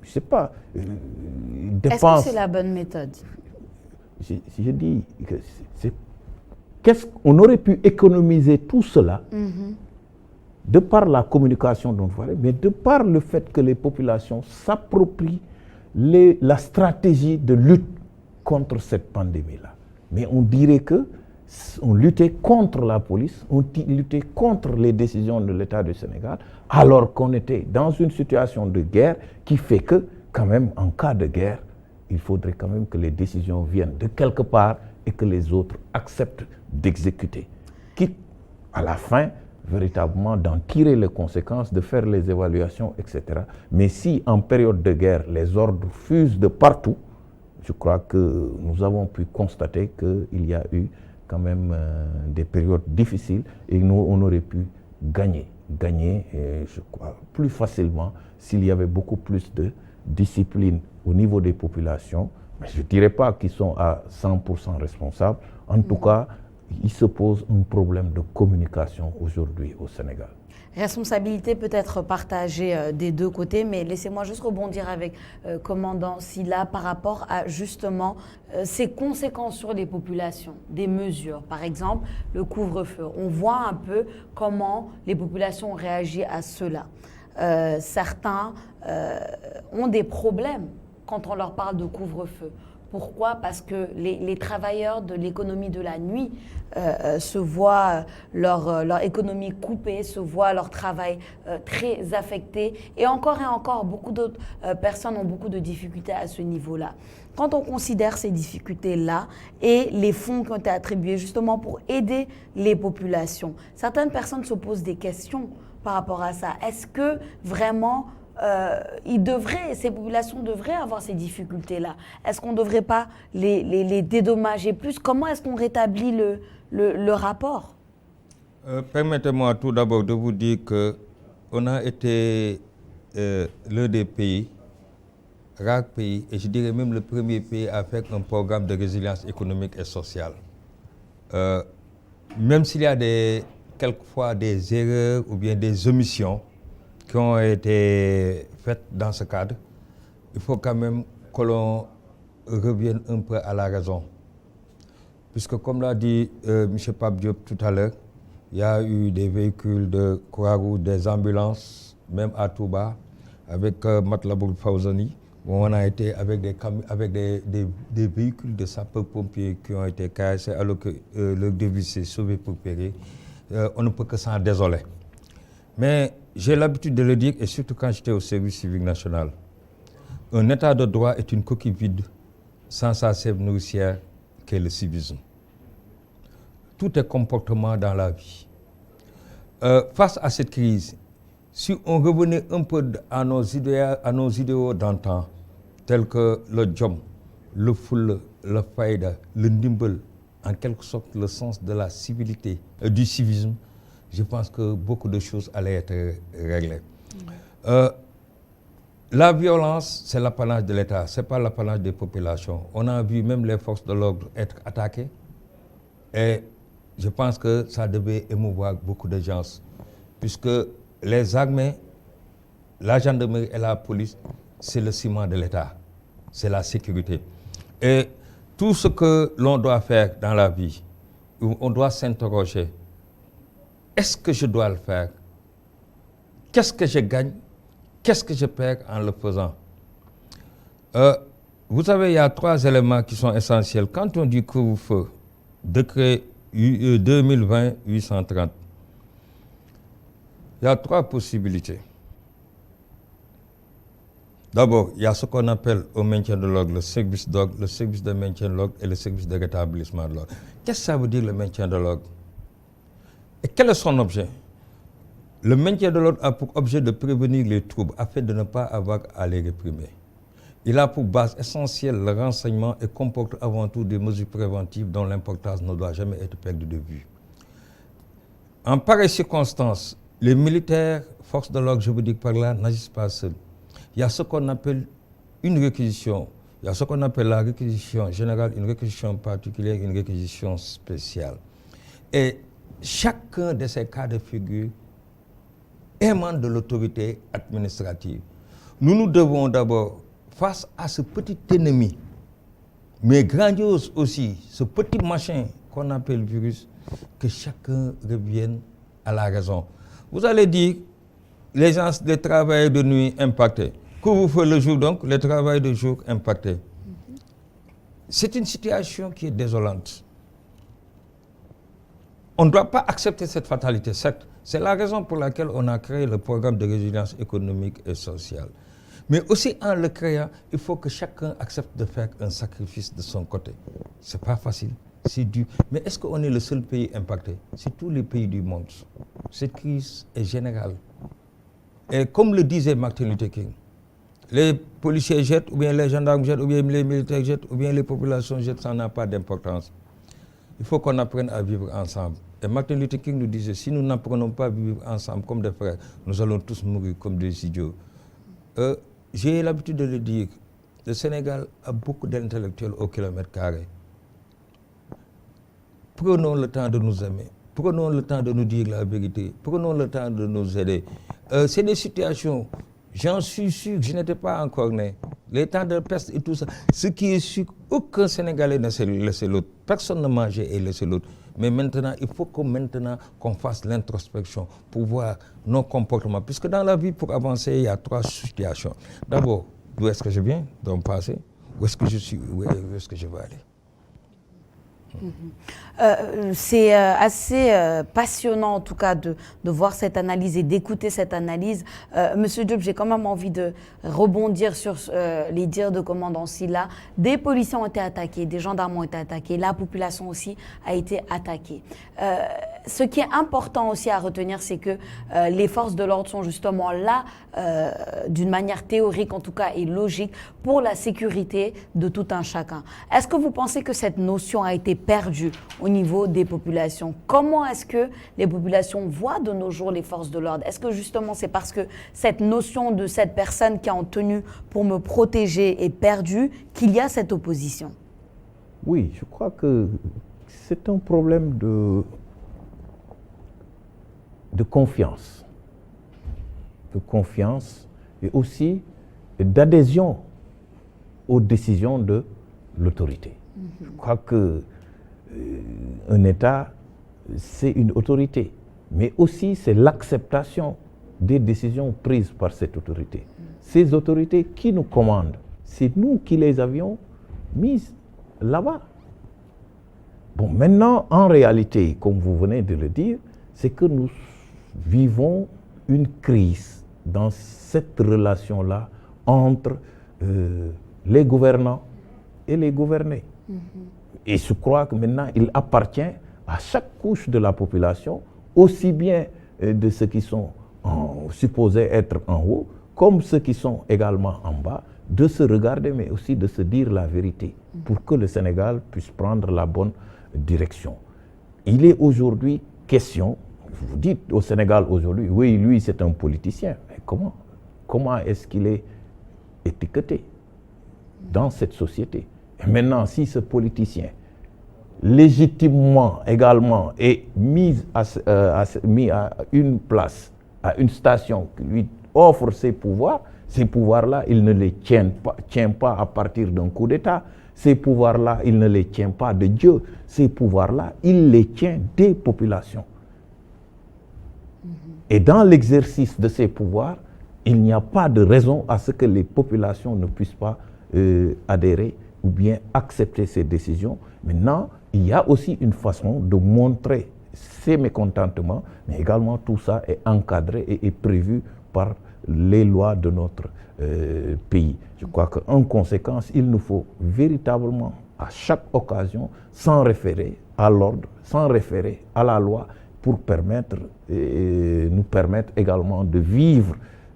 Speaker 3: je ne sais pas, dépenses.
Speaker 1: Est-ce que c'est la bonne méthode?
Speaker 3: Je dis que qu'est-ce qu'on aurait pu économiser tout cela de par la communication dont vous parlez, mais de par le fait que les populations s'approprient la stratégie de lutte contre cette pandémie-là. Mais on dirait qu'on luttait contre la police, on luttait contre les décisions de l'État du Sénégal, alors qu'on était dans une situation de guerre qui fait que, quand même, en cas de guerre, il faudrait quand même que les décisions viennent de quelque part et que les autres acceptent d'exécuter. Quitte à la fin, véritablement, d'en tirer les conséquences, de faire les évaluations, etc. Mais si, en période de guerre, les ordres fusent de partout, je crois que nous avons pu constater qu'il y a eu quand même des périodes difficiles et nous, on aurait pu gagner, je crois, plus facilement s'il y avait beaucoup plus de discipline au niveau des populations. Mais je ne dirais pas qu'ils sont à 100% responsables. En tout cas, il se pose un problème de communication aujourd'hui au Sénégal.
Speaker 1: Responsabilité peut être partagée des deux côtés, mais laissez-moi juste rebondir avec commandant Sylla par rapport à justement ces conséquences sur les populations, des mesures. Par exemple, le couvre-feu. On voit un peu comment les populations ont réagi à cela. Certains ont des problèmes quand on leur parle de couvre-feu. Pourquoi? Parce que les travailleurs de l'économie de la nuit se voient leur économie coupée, se voient leur travail très affecté. Et encore, beaucoup d'autres personnes ont beaucoup de difficultés à ce niveau-là. Quand on considère ces difficultés-là et les fonds qui ont été attribués justement pour aider les populations, certaines personnes se posent des questions par rapport à ça. Est-ce que vraiment ces populations devraient avoir ces difficultés-là? Est-ce qu'on ne devrait pas les dédommager plus? Comment est-ce qu'on rétablit le rapport?
Speaker 2: Permettez-moi tout d'abord de vous dire qu'on a été l'un des pays, rares pays, et je dirais même le premier pays à faire un programme de résilience économique et sociale. même s'il y a quelquefois des erreurs ou bien des omissions qui ont été faites dans ce cadre, il faut quand même que l'on revienne un peu à la raison. Puisque comme l'a dit M. Pape Diop tout à l'heure, il y a eu des véhicules de Croix-Rouge, des ambulances, même à Touba, avec Matlaboul Fawzani, où on a été avec des véhicules de sapeurs-pompiers qui ont été cassés alors que le début s'est sauvé pour périr. On ne peut que s'en désoler. Mais j'ai l'habitude de le dire, et surtout quand j'étais au service civique national, un état de droit est une coquille vide sans sa sève nourricière qu'est le civisme. Tout est comportement dans la vie. Face à cette crise, si on revenait un peu à nos idéaux d'antan, tels que le jom, le foule, le faïda, le ndimbel, en quelque sorte le sens de la civilité, du civisme, je pense que beaucoup de choses allaient être réglées. La violence, c'est l'apanage de l'État, ce n'est pas l'apanage des populations. On a vu même les forces de l'ordre être attaquées et je pense que ça devait émouvoir beaucoup de gens, puisque les armées, la gendarmerie et la police, c'est le ciment de l'État, c'est la sécurité. Et tout ce que l'on doit faire dans la vie, on doit s'interroger. Est-ce que je dois le faire? Qu'est-ce que je gagne? Qu'est-ce que je perds en le faisant? Vous savez, il y a 3 éléments qui sont essentiels. Quand on dit couvre-feu, décret 2020-830, il y a 3 possibilités. D'abord, il y a ce qu'on appelle au maintien de l'ordre le service de maintien de l'ordre et le service de rétablissement de l'ordre. Qu'est-ce que ça veut dire le maintien de l'ordre? Et quel est son objet? Le maintien de l'ordre a pour objet de prévenir les troubles afin de ne pas avoir à les réprimer. Il a pour base essentielle le renseignement et comporte avant tout des mesures préventives dont l'importance ne doit jamais être perdue de vue. En pareille circonstance, les militaires, forces de l'ordre, je veux dire par là, n'agissent pas seuls. Il y a ce qu'on appelle une réquisition. Il y a ce qu'on appelle la réquisition générale, une réquisition particulière, une réquisition spéciale. Et chacun de ces cas de figure émane de l'autorité administrative. Nous devons d'abord, face à ce petit ennemi, mais grandiose aussi, ce petit machin qu'on appelle virus, que chacun revienne à la raison. Vous allez dire, les gens, les travailleurs de nuit impactés. Couvre-feu le jour, donc, les travailleurs de jour impactés. C'est une situation qui est désolante. On ne doit pas accepter cette fatalité, certes. C'est la raison pour laquelle on a créé le programme de résilience économique et sociale. Mais aussi en le créant, il faut que chacun accepte de faire un sacrifice de son côté. Ce n'est pas facile, c'est dur. Mais est-ce qu'on est le seul pays impacté? C'est tous les pays du monde. Cette crise est générale. Et comme le disait Martin Luther King, les policiers jettent, ou bien les gendarmes jettent, ou bien les militaires jettent, ou bien les populations jettent, ça n'a pas d'importance. Il faut qu'on apprenne à vivre ensemble. Et Martin Luther King nous disait, si nous n'apprenons pas à vivre ensemble comme des frères, nous allons tous mourir comme des idiots. J'ai l'habitude de le dire, le Sénégal a beaucoup d'intellectuels au kilomètre carré. Prenons le temps de nous aimer. Prenons le temps de nous dire la vérité. Prenons le temps de nous aider. C'est des situations, j'en suis sûr, je n'étais pas encore né. Les temps de peste et tout ça. Ce qui est sûr, aucun Sénégalais ne s'est laissé l'autre. Personne ne mangeait et laissé l'autre. Mais maintenant, il faut qu'on fasse l'introspection pour voir nos comportements. Puisque dans la vie, pour avancer, il y a 3 situations. D'abord, d'où est-ce que je viens, dans le passé? Où est-ce que je suis? Où est-ce que je vais aller?
Speaker 1: C'est assez passionnant en tout cas de voir cette analyse et d'écouter cette analyse. Monsieur Diop, j'ai quand même envie de rebondir sur les dires de commandant Sylla. Des policiers ont été attaqués, des gendarmes ont été attaqués, la population aussi a été attaquée. Ce qui est important aussi à retenir, c'est que les forces de l'ordre sont justement là, d'une manière théorique en tout cas et logique, pour la sécurité de tout un chacun. Est-ce que vous pensez que cette notion a été perdue au niveau des populations? Comment est-ce que les populations voient de nos jours les forces de l'ordre? Est-ce que justement c'est parce que cette notion de cette personne qui est en tenue pour me protéger est perdue qu'il y a cette opposition?
Speaker 3: Oui, je crois que c'est un problème de confiance. De confiance et aussi d'adhésion aux décisions de l'autorité. Je crois que un État, c'est une autorité, mais aussi c'est l'acceptation des décisions prises par cette autorité. Ces autorités qui nous commandent, c'est nous qui les avions mises là-bas. Bon, maintenant, en réalité, comme vous venez de le dire, c'est que nous vivons une crise dans cette relation-là entre les gouvernants et les gouvernés. Et je crois que maintenant, il appartient à chaque couche de la population, aussi bien de ceux qui sont supposés être en haut, comme ceux qui sont également en bas, de se regarder, mais aussi de se dire la vérité, pour que le Sénégal puisse prendre la bonne direction. Il est aujourd'hui question, vous dites au Sénégal aujourd'hui, oui, lui c'est un politicien, mais comment est-ce qu'il est étiqueté dans cette société? Et maintenant, si ce politicien, légitimement également, est mis à une place, à une station qui lui offre ses pouvoirs-là, il ne les tient pas à partir d'un coup d'État. Ces pouvoirs-là, il ne les tient pas de Dieu. Ces pouvoirs-là, il les tient des populations. Et dans l'exercice de ces pouvoirs, il n'y a pas de raison à ce que les populations ne puissent pas adhérer ou bien accepter ces décisions. Maintenant, il y a aussi une façon de montrer ces mécontentements, mais également tout ça est encadré et est prévu par les lois de notre pays. Je crois qu'en conséquence, il nous faut véritablement, à chaque occasion, s'en référer à l'ordre, s'en référer à la loi pour nous permettre également de vivre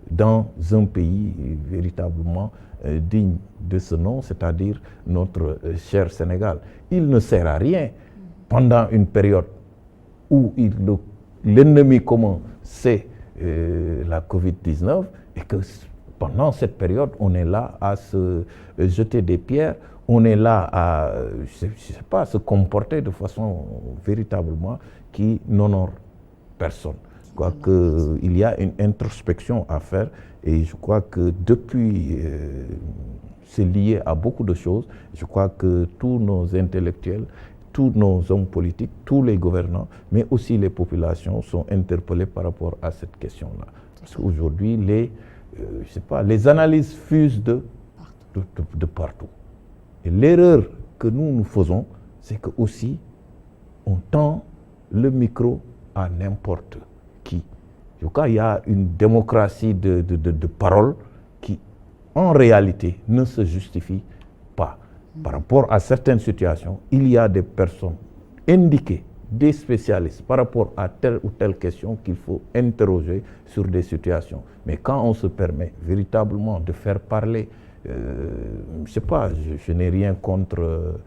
Speaker 3: dans un pays véritablement digne de ce nom, c'est-à-dire notre cher Sénégal. Il ne sert à rien, pendant une période où l'ennemi commun, c'est la Covid-19, et que pendant cette période, on est là à se jeter des pierres, on est là à, je sais pas, se comporter de façon véritablement qui n'honore personne. Je crois qu'il y a une introspection à faire et je crois que depuis, c'est lié à beaucoup de choses. Je crois que tous nos intellectuels, tous nos hommes politiques, tous les gouvernants, mais aussi les populations sont interpellés par rapport à cette question-là. Parce qu'aujourd'hui, les analyses fusent de partout. Et l'erreur que nous faisons, c'est que aussi on tend le micro à n'importe qui. Je crois qu'il y a une démocratie de parole qui, en réalité, ne se justifie pas. Par rapport à certaines situations, il y a des personnes indiquées, des spécialistes, par rapport à telle ou telle question qu'il faut interroger sur des situations. Mais quand on se permet véritablement de faire parler, je ne sais pas, je n'ai rien contre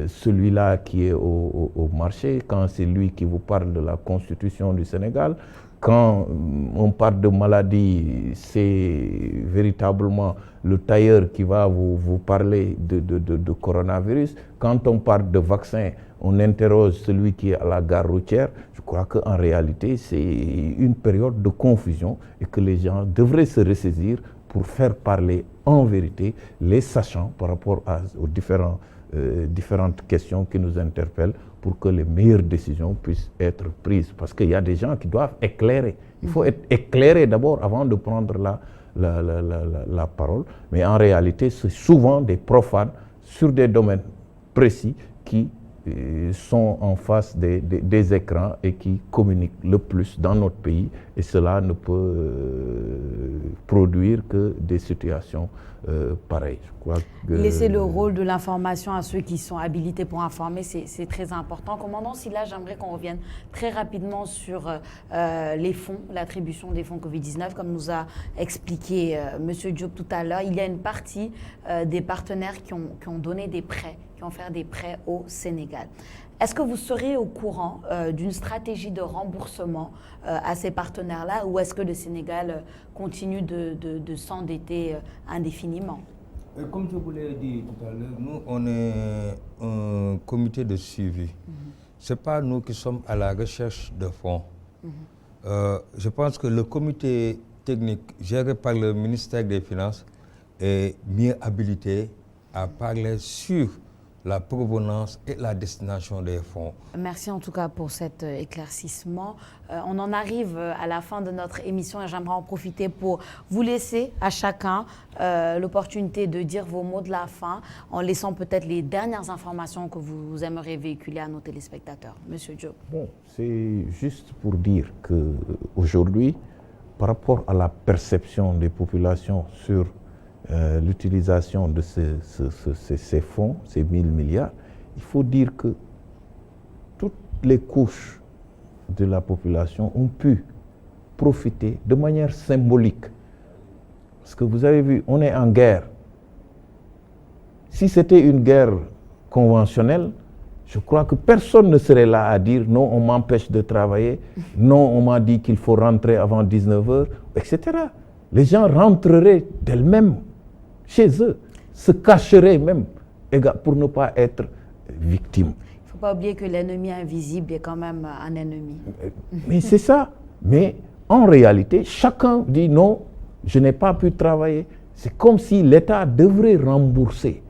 Speaker 3: celui-là qui est au marché, quand c'est lui qui vous parle de la Constitution du Sénégal, quand on parle de maladie, c'est véritablement le tailleur qui va vous parler de coronavirus. Quand on parle de vaccin, on interroge celui qui est à la gare routière. Je crois qu'en réalité, c'est une période de confusion et que les gens devraient se ressaisir pour faire parler en vérité les sachants par rapport aux différentes questions qui nous interpellent pour que les meilleures décisions puissent être prises. Parce qu'il y a des gens qui doivent éclairer. Il faut être éclairé d'abord avant de prendre la parole. Mais en réalité, c'est souvent des profanes sur des domaines précis qui sont en face des écrans et qui communiquent le plus dans notre pays. Et cela ne peut produire que des situations pareilles. Je crois que
Speaker 1: laisser le rôle de l'information à ceux qui sont habilités pour informer, c'est très important. Commandant Sylla, j'aimerais qu'on revienne très rapidement sur les fonds, l'attribution des fonds Covid-19. Comme nous a expliqué M. Diop tout à l'heure, il y a une partie des partenaires qui ont donné des prêts, qui ont fait des prêts au Sénégal. Est-ce que vous serez au courant d'une stratégie de remboursement à ces partenaires-là ou est-ce que le Sénégal continue de s'endetter indéfiniment?
Speaker 2: Et comme je vous l'ai dit tout à l'heure, nous, on est un comité de suivi. Ce n'est pas nous qui sommes à la recherche de fonds. Je pense que le comité technique géré par le ministère des Finances est mieux habilité à parler sur la provenance et la destination des fonds.
Speaker 1: Merci en tout cas pour cet éclaircissement. On en arrive à la fin de notre émission et j'aimerais en profiter pour vous laisser à chacun l'opportunité de dire vos mots de la fin en laissant peut-être les dernières informations que vous aimeriez véhiculer à nos téléspectateurs. Monsieur Diop.
Speaker 3: Bon, c'est juste pour dire qu'aujourd'hui, par rapport à la perception des populations sur l'utilisation de ces fonds, ces 1000 milliards, il faut dire que toutes les couches de la population ont pu profiter de manière symbolique. Parce que vous avez vu, on est en guerre. Si c'était une guerre conventionnelle, je crois que personne ne serait là à dire non, on m'empêche de travailler, non, on m'a dit qu'il faut rentrer avant 19h, etc. Les gens rentreraient d'elles-mêmes chez eux, se cacheraient même pour ne pas être victimes.
Speaker 1: Il ne faut pas oublier que l'ennemi invisible est quand même un ennemi.
Speaker 3: Mais c'est ça. Mais en réalité, chacun dit non, je n'ai pas pu travailler. C'est comme si l'État devrait rembourser.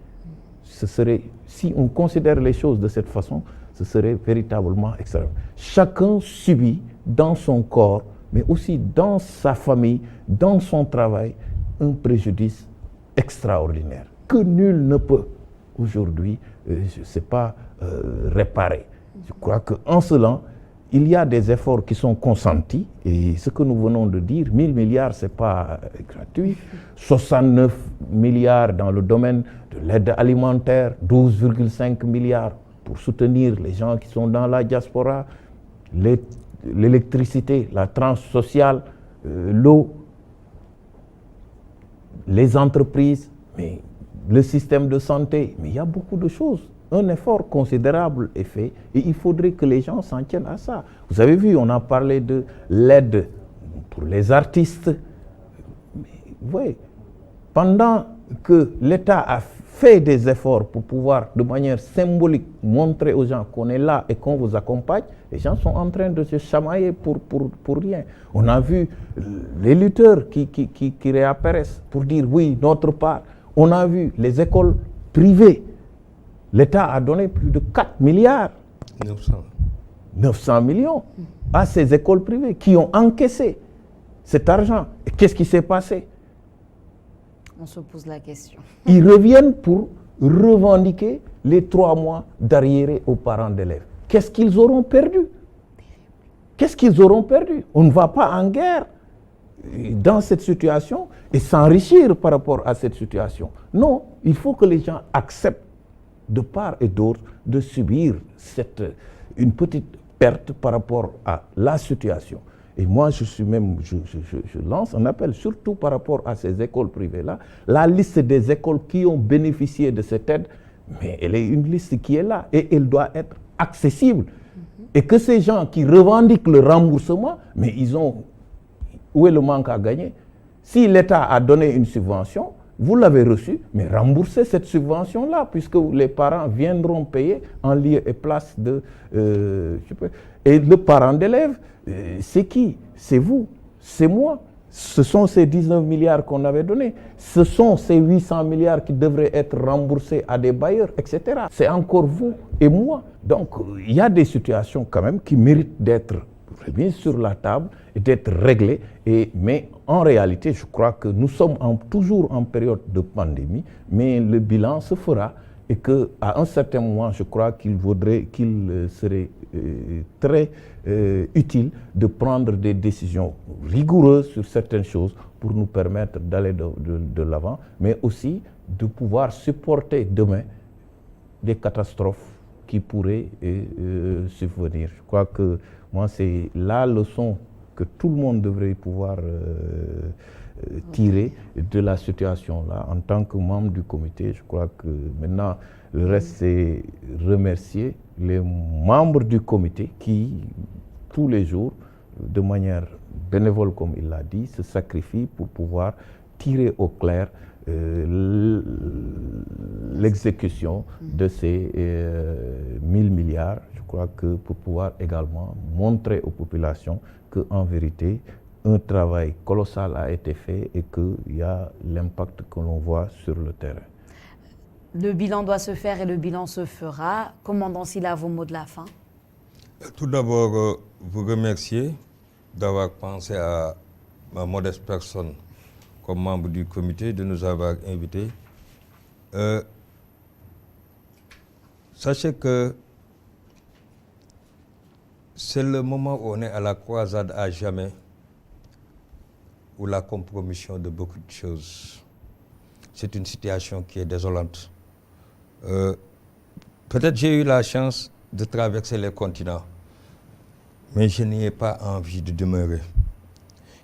Speaker 3: Ce serait, si on considère les choses de cette façon, ce serait véritablement extrême. Chacun subit dans son corps, mais aussi dans sa famille, dans son travail, un préjudice extraordinaire que nul ne peut aujourd'hui, je ne sais pas, réparer. Je crois qu'en cela, il y a des efforts qui sont consentis et ce que nous venons de dire, 1000 milliards, ce n'est pas gratuit, 69 milliards dans le domaine de l'aide alimentaire, 12,5 milliards pour soutenir les gens qui sont dans la diaspora, l'électricité, la tranche sociale, l'eau, les entreprises, mais le système de santé, mais il y a beaucoup de choses. Un effort considérable est fait et il faudrait que les gens s'en tiennent à ça. Vous avez vu, on a parlé de l'aide pour les artistes. Mais, oui, pendant que l'État a fait des efforts pour pouvoir, de manière symbolique, montrer aux gens qu'on est là et qu'on vous accompagne, les gens sont en train de se chamailler pour rien. On a vu les lutteurs qui réapparaissent pour dire oui, notre part. On a vu les écoles privées. L'État a donné plus de 4 milliards, 900 millions à ces écoles privées qui ont encaissé cet argent. Et qu'est-ce qui s'est passé?
Speaker 1: On se pose la question.
Speaker 3: Ils reviennent pour revendiquer les 3 mois d'arriérés aux parents d'élèves. Qu'est-ce qu'ils auront perdu? Qu'est-ce qu'ils auront perdu? On ne va pas en guerre dans cette situation et s'enrichir par rapport à cette situation. Non, il faut que les gens acceptent de part et d'autre de subir une petite perte par rapport à la situation. Et moi, je lance un appel, surtout par rapport à ces écoles privées-là. La liste des écoles qui ont bénéficié de cette aide, mais elle est une liste qui est là et elle doit être accessible. Et que ces gens qui revendiquent le remboursement, mais où est le manque à gagner? Si l'État a donné une subvention, vous l'avez reçue, mais remboursez cette subvention-là, puisque les parents viendront payer en lieu et place de... Et le parent d'élève, c'est qui? C'est vous, c'est moi. Ce sont ces 19 milliards qu'on avait donnés. Ce sont ces 800 milliards qui devraient être remboursés à des bailleurs, etc. C'est encore vous et moi. Donc, il y a des situations quand même qui méritent d'être mises sur la table et d'être réglées. Mais en réalité, je crois que nous sommes toujours en période de pandémie, mais le bilan se fera et qu'à un certain moment, je crois qu'il serait très utile de prendre des décisions rigoureuses sur certaines choses pour nous permettre d'aller de l'avant, mais aussi de pouvoir supporter demain des catastrophes qui pourraient survenir. Je crois que moi, c'est la leçon que tout le monde devrait pouvoir tirer de la situation-là. En tant que membre du comité, je crois que maintenant, le reste, c'est remercier les membres du comité qui, tous les jours, de manière bénévole, comme il l'a dit, se sacrifient pour pouvoir tirer au clair l'exécution de ces 1000 milliards. Je crois que pour pouvoir également montrer aux populations qu'en vérité, un travail colossal a été fait et qu'il y a l'impact que l'on voit sur le terrain.
Speaker 1: Le bilan doit se faire et le bilan se fera. Commandant Sylla, vos mots de la fin.
Speaker 2: Tout d'abord, vous remercier d'avoir pensé à ma modeste personne comme membre du comité, de nous avoir invités. Sachez que c'est le moment où on est à la croisade à jamais, ou la compromission de beaucoup de choses. C'est une situation qui est désolante. Peut-être j'ai eu la chance de traverser les continents, mais je n'y ai pas envie de demeurer.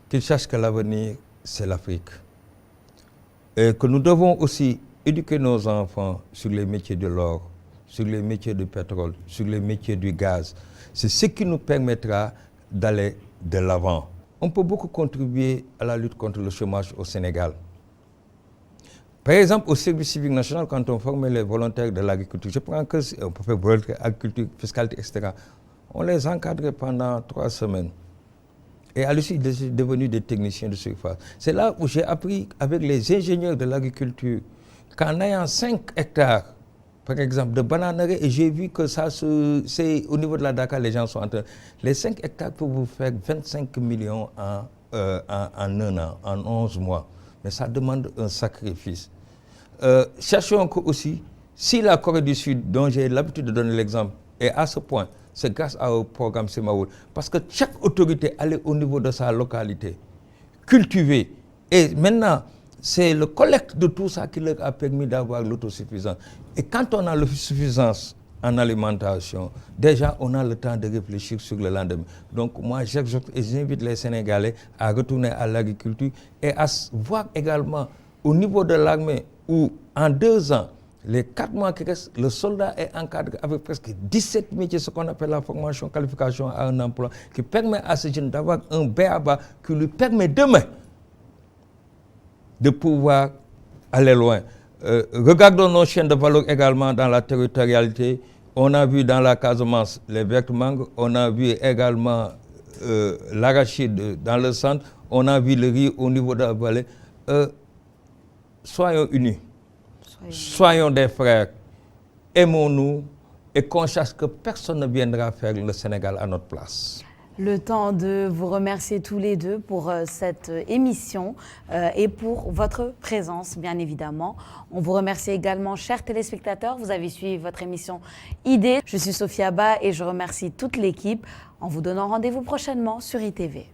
Speaker 2: Qu'ils sachent que l'avenir, c'est l'Afrique. Et que nous devons aussi éduquer nos enfants sur les métiers de l'or, sur les métiers du pétrole, sur les métiers du gaz. C'est ce qui nous permettra d'aller de l'avant. On peut beaucoup contribuer à la lutte contre le chômage au Sénégal. Par exemple, au service civique national, quand on formait les volontaires de l'agriculture, je prends que on peut faire volontaire, agriculture, fiscalité, etc. On les encadrait pendant 3 semaines. Et à l'issue, ils sont devenus des techniciens de surface. C'est là où j'ai appris avec les ingénieurs de l'agriculture qu'en ayant 5 hectares, par exemple, de bananeraies, et j'ai vu que ça, c'est au niveau de la Dakar, les gens sont en train. Les 5 hectares peuvent vous faire 25 millions en 1 an, en 11 mois. Mais ça demande un sacrifice. Cherchons aussi, si la Corée du Sud, dont j'ai l'habitude de donner l'exemple, est à ce point, c'est grâce au programme Semaoul. Parce que chaque autorité allait au niveau de sa localité, cultiver. Et maintenant, c'est le collecte de tout ça qui leur a permis d'avoir l'autosuffisance. Et quand on a l'autosuffisance en alimentation, déjà on a le temps de réfléchir sur le lendemain. Donc moi j'invite les Sénégalais à retourner à l'agriculture et à voir également au niveau de l'armée où en 2 ans, les 4 mois qui restent, le soldat est encadré avec presque 17 métiers, ce qu'on appelle la formation, qualification à un emploi, qui permet à ce jeune d'avoir un b.a.-ba qui lui permet demain de pouvoir aller loin. Regardons nos chaînes de valeur également dans la territorialité. On a vu dans la Casamance les vertes mangues, on a vu également l'arachide dans le centre, on a vu le riz au niveau de la vallée. Soyons unis, soyons des frères, aimons-nous et qu'on sache que personne ne viendra faire le Sénégal à notre place.
Speaker 1: Le temps de vous remercier tous les deux pour cette émission et pour votre présence, bien évidemment. On vous remercie également, chers téléspectateurs. Vous avez suivi votre émission Idées. Je suis Sophia Ba et je remercie toute l'équipe en vous donnant rendez-vous prochainement sur ITV.